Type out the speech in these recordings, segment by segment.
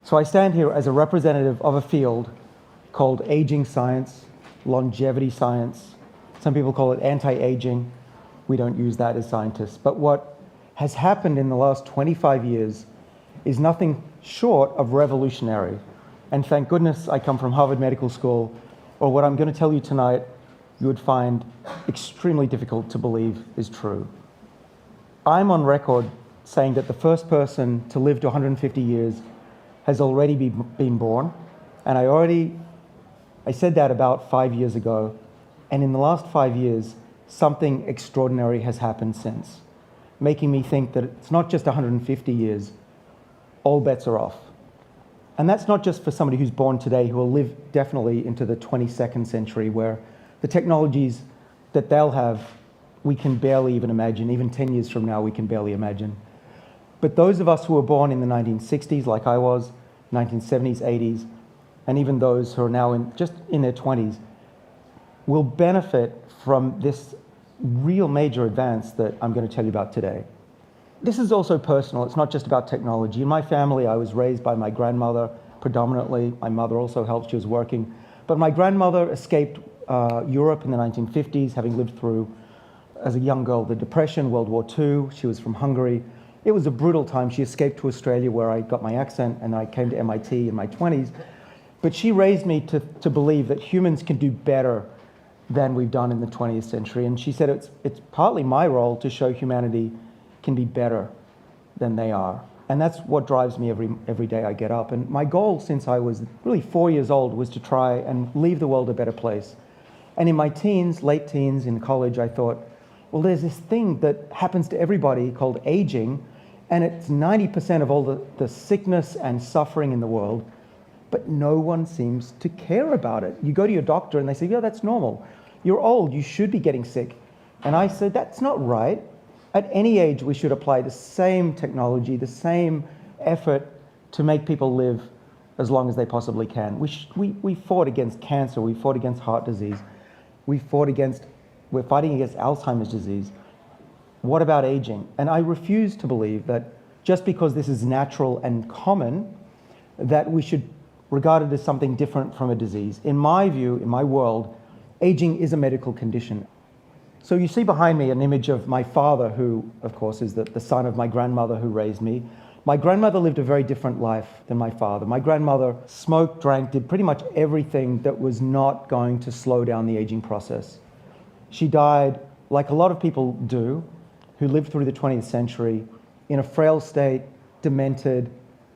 So I stand here as a representative of a field called aging science, longevity science. Some people call it anti-aging. We don't use that as scientists. But what has happened in the last 25 years is nothing short of revolutionary. And thank goodness I come from Harvard Medical School, or what I'm going to tell you tonight you would find extremely difficult to believe is true. I'm on record saying that the first person to live to 150 years has already been born, and I said that about 5 years ago, and in the last 5 years, something extraordinary has happened since, making me think that it's not just 150 years, all bets are off. And that's not just for somebody who's born today, who will live definitely into the 22nd century, where the technologies that they'll have, we can barely even imagine. Even 10 years from now, we can barely imagine. But those of us who were born in the 1960s, like I was, 1970s, 80s, and even those who are now just in their 20s, will benefit from this real major advance that I'm going to tell you about today. This is also personal. It's not just about technology. In my family, I was raised by my grandmother predominantly. My mother also helped. She was working. But my grandmother escaped Europe in the 1950s, having lived through, as a young girl, the Depression, World War II. She was from Hungary. It was a brutal time. She escaped to Australia, where I got my accent, and I came to MIT in my 20s. But she raised me to believe that humans can do better than we've done in the 20th century. And she said it's partly my role to show humanity can be better than they are. And that's what drives me every day I get up. And my goal since I was really 4 years old was to try and leave the world a better place. And in my teens, late teens, in college, I thought, well, there's this thing that happens to everybody called aging, and it's 90% of all the sickness and suffering in the world, but no one seems to care about it. You go to your doctor and they say, yeah, that's normal. You're old, you should be getting sick. And I said, that's not right. At any age, we should apply the same technology, the same effort to make people live as long as they possibly can. We fought against cancer, we fought against heart disease, we're fighting against Alzheimer's disease. What about aging? And I refuse to believe that just because this is natural and common, that we should regard it as something different from a disease. In my view, in my world, aging is a medical condition. So you see behind me an image of my father, who, of course, is the son of my grandmother who raised me. My grandmother lived a very different life than my father. My grandmother smoked, drank, did pretty much everything that was not going to slow down the aging process. She died, like a lot of people do, who lived through the 20th century, in a frail state, demented,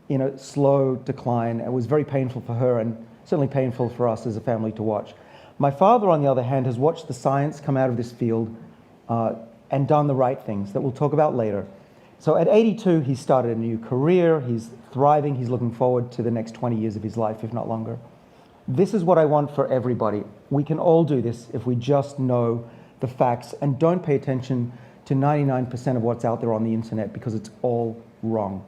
in a slow decline. It was very painful for her, and certainly painful for us as a family to watch. My father, on the other hand, has watched the science come out of this field and done the right things that we'll talk about later. So at 82, he started a new career. He's thriving. He's looking forward to the next 20 years of his life, if not longer. This is what I want for everybody. We can all do this if we just know the facts and don't pay attention to 99% of what's out there on the internet, because it's all wrong.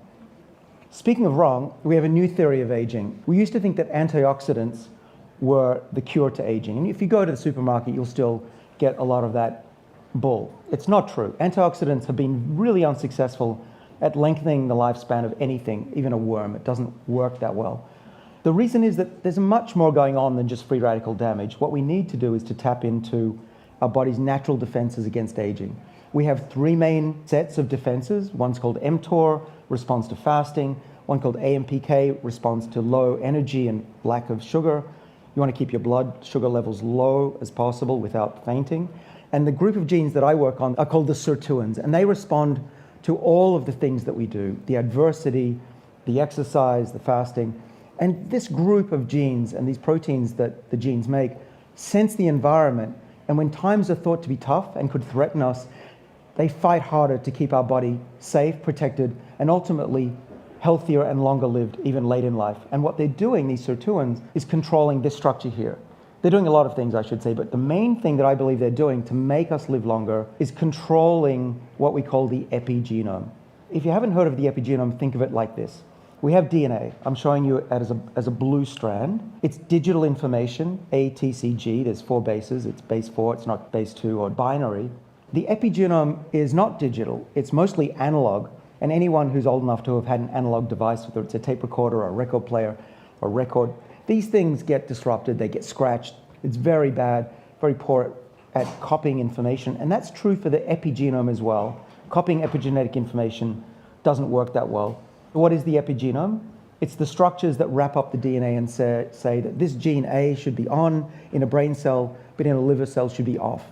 Speaking of wrong, we have a new theory of aging. We used to think that antioxidants were the cure to aging. And if you go to the supermarket, you'll still get a lot of that bull. It's not true. Antioxidants have been really unsuccessful at lengthening the lifespan of anything, even a worm. It doesn't work that well. The reason is that there's much more going on than just free radical damage. What we need to do is to tap into our body's natural defenses against aging. We have three main sets of defenses. One's called mTOR, responds to fasting. One called AMPK, responds to low energy and lack of sugar. You want to keep your blood sugar levels low as possible without fainting. And the group of genes that I work on are called the sirtuins, and they respond to all of the things that we do, the adversity, the exercise, the fasting. And this group of genes and these proteins that the genes make sense the environment, and when times are thought to be tough and could threaten us, they fight harder to keep our body safe, protected, and ultimately healthier and longer lived, even late in life. And what they're doing, these sirtuins, is controlling this structure here. They're doing a lot of things, I should say, but the main thing that I believe they're doing to make us live longer is controlling what we call the epigenome. If you haven't heard of the epigenome, think of it like this. We have DNA. I'm showing you it as a blue strand. It's digital information, A, T, C, G. There's 4 bases. It's base 4. It's not base 2 or binary. The epigenome is not digital. It's mostly analog. And anyone who's old enough to have had an analog device, whether it's a tape recorder or a record player or record, these things get disrupted, they get scratched. It's very bad, very poor at copying information. And that's true for the epigenome as well. Copying epigenetic information doesn't work that well. What is the epigenome? It's the structures that wrap up the DNA and say that this gene A should be on in a brain cell, but in a liver cell should be off.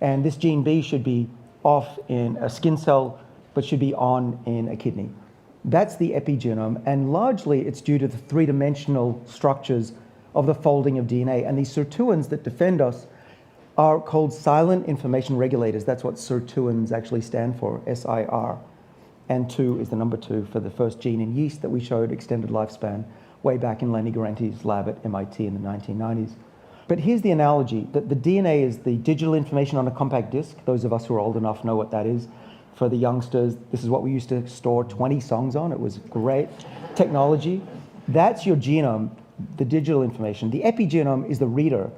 And this gene B should be off in a skin cell, but should be on in a kidney. That's the epigenome, and largely it's due to the three-dimensional structures of the folding of DNA. And these sirtuins that defend us are called silent information regulators. That's what sirtuins actually stand for, SIR. And 2 is the number 2 for the first gene in yeast that we showed extended lifespan way back in Lenny Guarenti's lab at MIT in the 1990s. But here's the analogy, that the DNA is the digital information on a compact disc. Those of us who are old enough know what that is. For the youngsters, this is what we used to store 20 songs on. It was great technology. That's your genome, the digital information. The epigenome is the reader,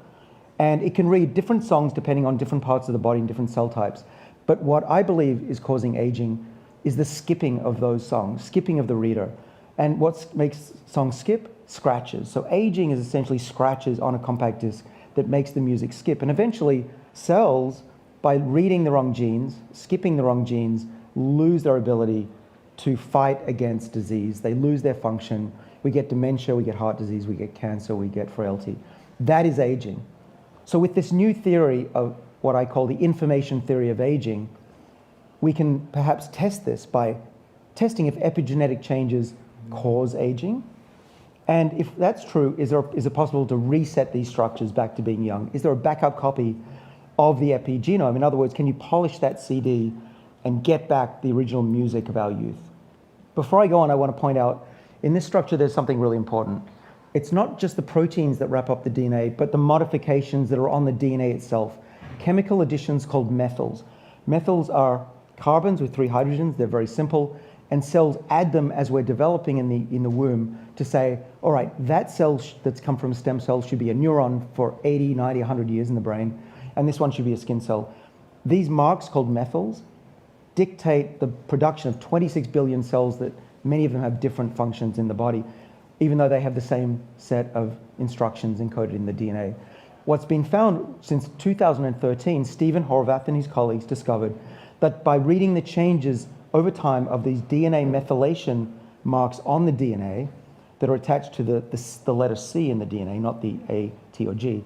and it can read different songs depending on different parts of the body and different cell types. But what I believe is causing aging is the skipping of those songs, skipping of the reader. And what makes songs skip? Scratches. So aging is essentially scratches on a compact disc that makes the music skip. And eventually, cells, by reading the wrong genes, skipping the wrong genes, lose their ability to fight against disease. They lose their function. We get dementia, we get heart disease, we get cancer, we get frailty. That is aging. So with this new theory of what I call the information theory of aging, we can perhaps test this by testing if epigenetic changes cause aging. And if that's true, is it possible to reset these structures back to being young? Is there a backup copy of the epigenome? In other words, can you polish that CD and get back the original music of our youth? Before I go on, I want to point out, in this structure, there's something really important. It's not just the proteins that wrap up the DNA, but the modifications that are on the DNA itself. Chemical additions called methyls. Methyls are carbons with 3 hydrogens. They're very simple. And cells add them as we're developing in the womb to say, all right, that cell that's come from a stem cell should be a neuron for 80, 90, 100 years in the brain, and this one should be a skin cell. These marks called methyls dictate the production of 26 billion cells that many of them have different functions in the body, even though they have the same set of instructions encoded in the DNA. What's been found since 2013, Stephen Horvath and his colleagues discovered that by reading the changes over time of these DNA methylation marks on the DNA that are attached to the letter C in the DNA, not the A, T, or G,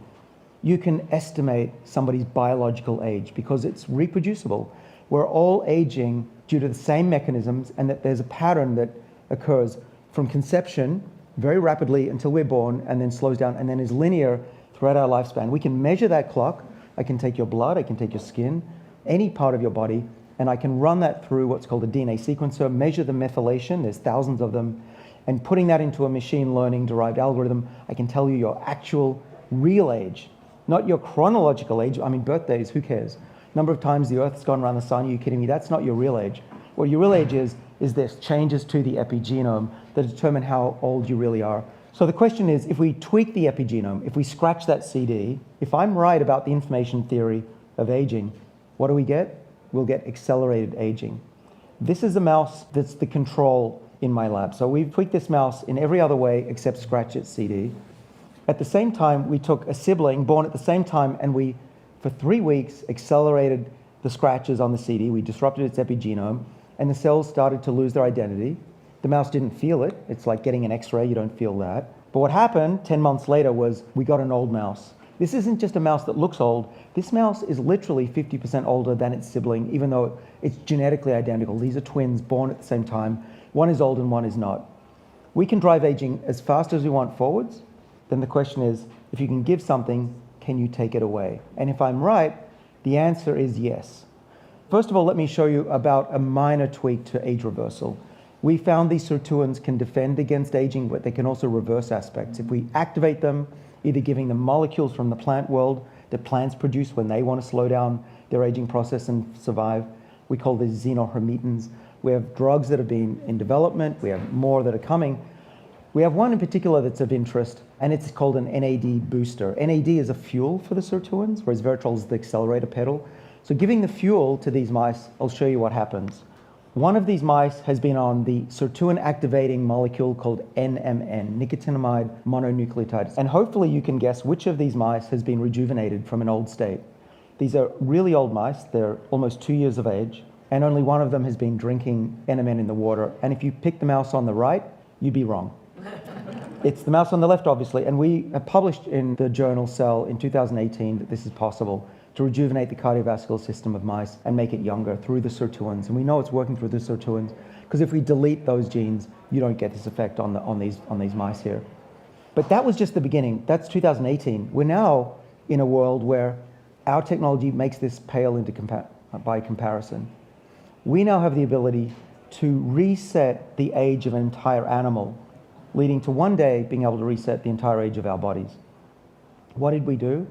you can estimate somebody's biological age because it's reproducible. We're all aging due to the same mechanisms, and that there's a pattern that occurs from conception very rapidly until we're born and then slows down and then is linear throughout our lifespan. We can measure that clock. I can take your blood, I can take your skin, any part of your body, and I can run that through what's called a DNA sequencer, measure the methylation, there's thousands of them, and putting that into a machine learning derived algorithm, I can tell you your actual real age, not your chronological age. I mean, birthdays, who cares? Number of times the Earth's gone around the sun, are you kidding me? That's not your real age. What your real age is this changes to the epigenome that determine how old you really are. So the question is, if we tweak the epigenome, if we scratch that CD, if I'm right about the information theory of aging, what do we get? We'll get accelerated aging. This is a mouse that's the control in my lab. So we've tweaked this mouse in every other way except scratch its CD. At the same time, we took a sibling born at the same time, and we, for 3 weeks, accelerated the scratches on the CD. We disrupted its epigenome, and the cells started to lose their identity. The mouse didn't feel it. It's like getting an X-ray, you don't feel that. But what happened 10 months later was we got an old mouse. This isn't just a mouse that looks old. This mouse is literally 50% older than its sibling, even though it's genetically identical. These are twins born at the same time. One is old and one is not. We can drive aging as fast as we want forwards. Then the question is, if you can give something, can you take it away? And if I'm right, the answer is yes. First of all, let me show you about a minor tweak to age reversal. We found these sirtuins can defend against aging, but they can also reverse aspects. If we activate them, either giving them molecules from the plant world that plants produce when they want to slow down their aging process and survive, we call these xenohermetins. We have drugs that have been in development. We have more that are coming. We have one in particular that's of interest, and it's called an NAD booster. NAD is a fuel for the sirtuins, whereas Veratrol is the accelerator pedal. So giving the fuel to these mice, I'll show you what happens. One of these mice has been on the sirtuin activating molecule called NMN, nicotinamide mononucleotide. And hopefully you can guess which of these mice has been rejuvenated from an old state. These are really old mice. They're almost 2 years of age, and only one of them has been drinking NMN in the water. And if you pick the mouse on the right, you'd be wrong. It's the mouse on the left, obviously, and we have published in the journal Cell in 2018 that this is possible to rejuvenate the cardiovascular system of mice and make it younger through the sirtuins. And we know it's working through the sirtuins because if we delete those genes, you don't get this effect on these mice here. But that was just the beginning. That's 2018. We're now in a world where our technology makes this pale by comparison. We now have the ability to reset the age of an entire animal, leading to one day being able to reset the entire age of our bodies. What did we do?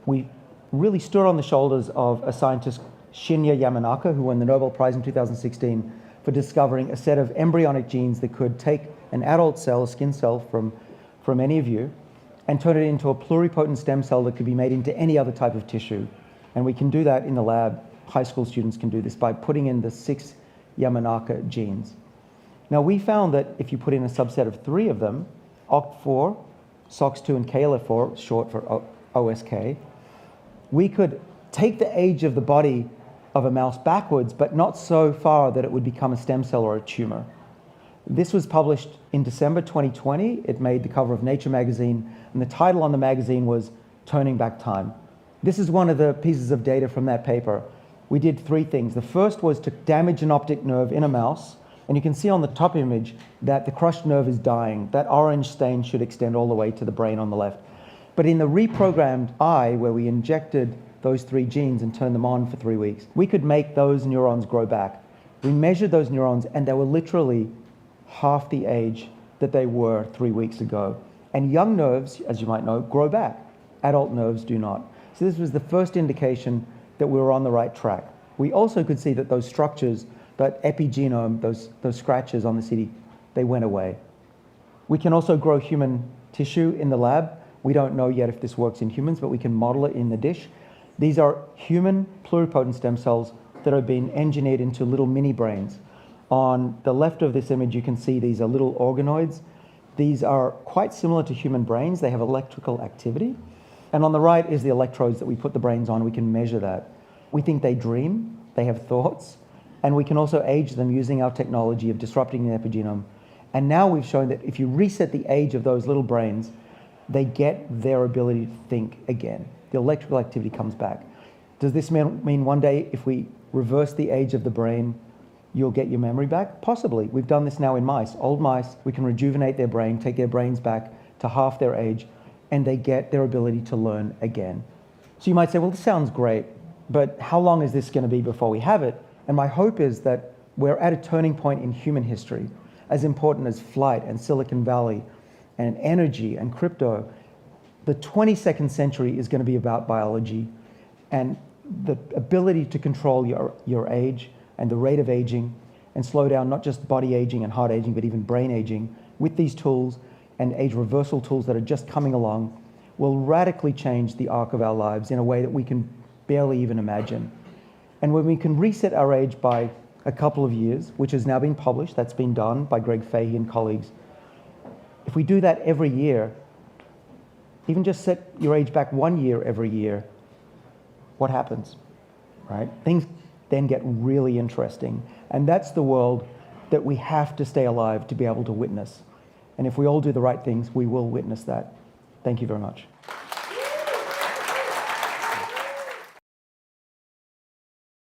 We really stood on the shoulders of a scientist, Shinya Yamanaka, who won the Nobel Prize in 2016 for discovering a set of embryonic genes that could take an adult cell, a skin cell from any of you, and turn it into a pluripotent stem cell that could be made into any other type of tissue. And we can do that in the lab. High school students can do this by putting in the 6 Yamanaka genes. Now, we found that if you put in a subset of 3 of them, OCT4, SOX2, and KLF4, short for OSK, we could take the age of the body of a mouse backwards, but not so far that it would become a stem cell or a tumor. This was published in December 2020. It made the cover of Nature magazine, and the title on the magazine was Turning Back Time. This is one of the pieces of data from that paper. We did 3 things. The first was to damage an optic nerve in a mouse, and you can see on the top image that the crushed nerve is dying. That orange stain should extend all the way to the brain on the left. But in the reprogrammed eye, where we injected those 3 genes and turned them on for 3 weeks, we could make those neurons grow back. We measured those neurons, and they were literally half the age that they were 3 weeks ago. And young nerves, as you might know, grow back. Adult nerves do not. So this was the first indication that we were on the right track. We also could see that those structures, that epigenome, those scratches on the CD, they went away. We can also grow human tissue in the lab. We don't know yet if this works in humans, but we can model it in the dish. These are human pluripotent stem cells that have been engineered into little mini brains. On the left of this image, you can see these are little organoids. These are quite similar to human brains. They have electrical activity. And on the right is the electrodes that we put the brains on. We can measure that. We think they dream, they have thoughts, and we can also age them using our technology of disrupting the epigenome. And now we've shown that if you reset the age of those little brains, they get their ability to think again. The electrical activity comes back. Does this mean one day if we reverse the age of the brain, you'll get your memory back? Possibly. We've done this now in mice. Old mice, we can rejuvenate their brain, take their brains back to half their age, and they get their ability to learn again. So you might say, well, this sounds great, but how long is this going to be before we have it? And my hope is that we're at a turning point in human history, as important as flight and Silicon Valley and energy and crypto. The 22nd century is going to be about biology and the ability to control your age and the rate of aging and slow down not just body aging and heart aging, but even brain aging with these tools and age reversal tools that are just coming along will radically change the arc of our lives in a way that we can barely even imagine. And when we can reset our age by a couple of years, which has now been published, that's been done by Greg Fahey and colleagues, if we do that every year, even just set your age back 1 year every year, what happens, right? Things then get really interesting. And that's the world that we have to stay alive to be able to witness. And if we all do the right things, we will witness that. Thank you very much.